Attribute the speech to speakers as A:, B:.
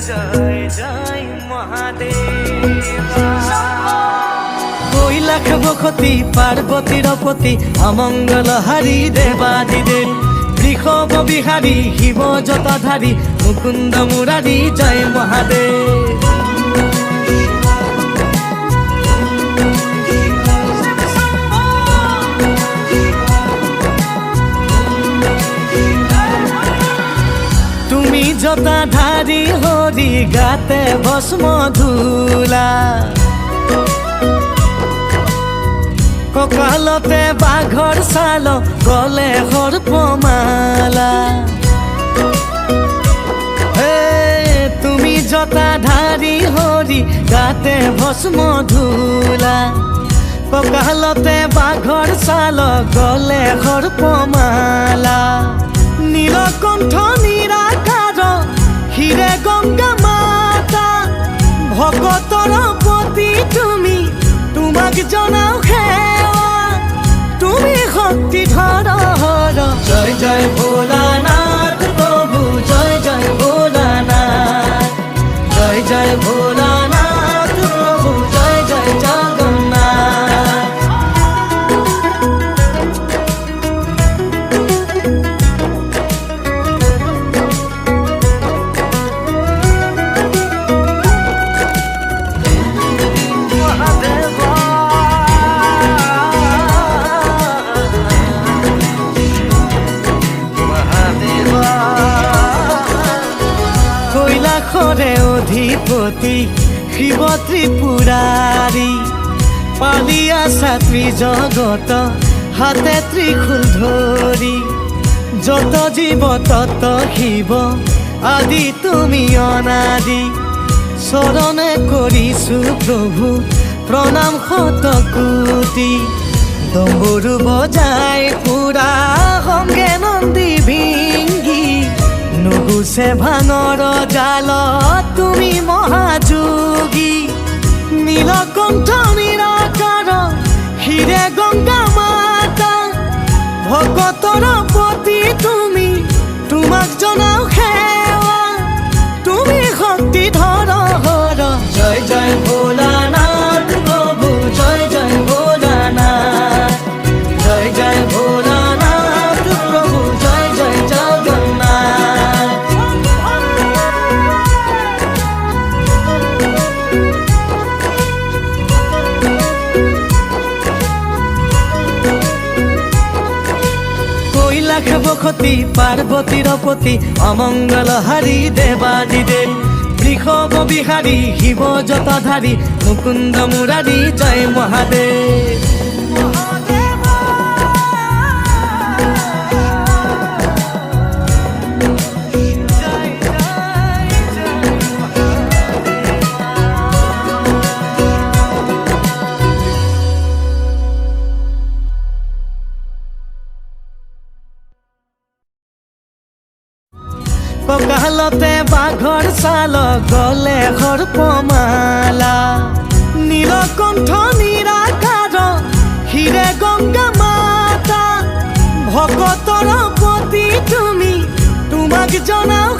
A: জয় জয় মহাদেবা। কৈলাস বসতি পার্বতীর পতি অমঙ্গল হারি দেবাদিদেব। বৃষভ বিহারী শিব জটাধারী মুকুন্দ মুরারি জয় মহাদেব। তুমি জটাধারী হরি গাতে ভস্ম ধূলা। কঁকালতে বাঘৰ ছাল গলে সৰ্পমালা। তুমি জটাধারী হৰি গাতে ভস্ম ধূলা। কঁকালতে বাঘৰ ছাল গলে সৰ্পমালা। নীলকণ্ঠ নিৰাকাৰ হিৰে গংগা মাতা। ভকতৰ পতি তুমি তোমাক জনাও সেৱা। তুমি শক্তি ধৰ জয় জয় ভোলানাথ প্রভু জয় জয় ভোলানাথ। জয় জয় ভোলানাথ প্রভু জয় জয় জগন্নাথ। কৈলাসৰে অধিপতি শিৱ ত্ৰিপুৰাৰী। পালি আছা ত্ৰিজগত হাতে ত্ৰিশূল ধৰি। যত জীৱ তত শিৱ আদি তুমি অনাদি। চৰণে কৰিছো প্ৰভু প্ৰণাম শতকোটি। ডম্বৰু বজাই পুৰা সংগে নন্দী ভিংগি। নুগুছে ভাঙৰ জাল তুমি মহাযোগী। নীলকণ্ঠ নিৰাকাৰ হিৰে গংগা মাতা। ভকতৰ পতি তুমি তোমাক জনাও সেৱা। তুমি শক্তি ধৰ জয় জয় ভোলানাথ প্ৰভু জয় জয় ভোলানাথ। জয় জয় ভোলানাথ প্ৰভু জয় জয় জগন্নাথ। কৈলাস বসতি পার্বতীর পতি অমঙ্গল হারি দেবাদিদেব। বৃষভ বিহারী শিব জটাধারী মুকুন্দ মুরারি জয় মহাদেব। কঁকালতে বাঘৰ ছাল গলে সৰ্পমালা। নীলকণ্ঠ নিৰাকাৰ হিৰে গংগা মাতা। ভকতৰ পতি তুমি তোমাক জনাও